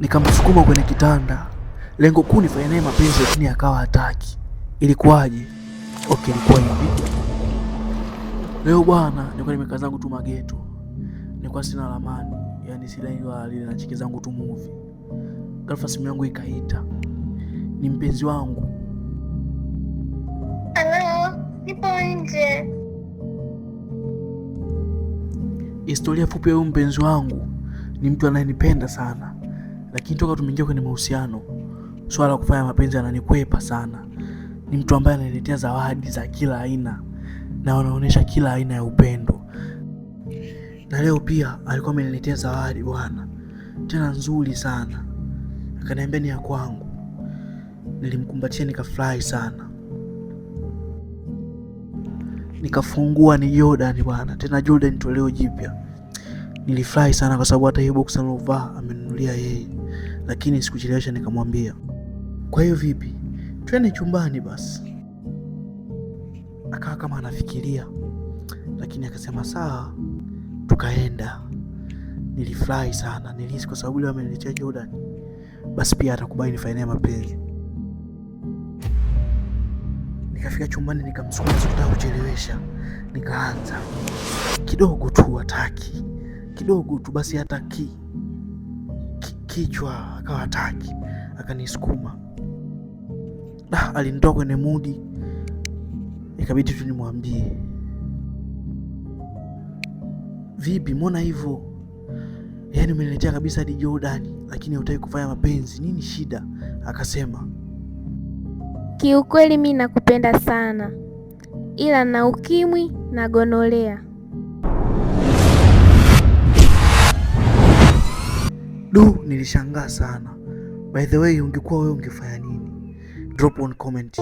Nikamsukuma kwenye kitanda. Lengo kuu nifanye naye mapenzi, lakini akawa hataki. Ilikuwaje? Okay, ilikuwa hivi. Leo bwana, nilikuwa nimekaa zangu tu mageto. Nilikuwa sina ramani, yani sila ile ile na chiki zangu tu movie. Ghafla simu yangu ikaita. Ni mpenzi wangu. Hello, nipo nje. Historia fupi ya mpenzi wangu ni mtu anayenipenda sana. Lakini toka tumeingia kwenye mahusiano, swala la kufanya mapenzi ananikwepa sana. Ni mtu ambaye ananiletea zawadi za kila aina na anaonyesha kila aina ya upendo. Na leo pia alikuwa ameniletea zawadi bwana, tena nzuri sana. Akaniambia ni ya kwangu. Nilimkumbatia nikafurahi sana. Nikafungua ni Jordan bwana, tena Jordan toleo jipya. Nilifurahi sana kwa sababu hata hiyo box alovaa amenunulia yeye. Lakini sikuchelewesha, nikamwambia, kwa hiyo vipi, twende chumbani basi. Akawa kama anafikiria, lakini akasema sawa. Tukaenda. Nilifurahi sana, nilihisi kwa sababu leo ameniletea Jordan, basi pia atakubali nifanye naye mapenzi. Nikafika chumbani, nikamsukuma, sikutaka kuchelewesha. Nikaanza kidogo tu, hataki kidogo tu basi, hata kichwa akawa hataki, akanisukuma. Alinitoa kwenye mudi, ikabidi tu nimwambie, vipi, mbona hivyo? Yaani umeniletea kabisa hadi Jordan, lakini hutaki kufanya mapenzi, nini shida? Akasema, kiukweli mimi nakupenda sana, ila na ukimwi na gonolea. Nilishangaa sana. By the way, ungekuwa wewe ungefanya nini? Drop on comment.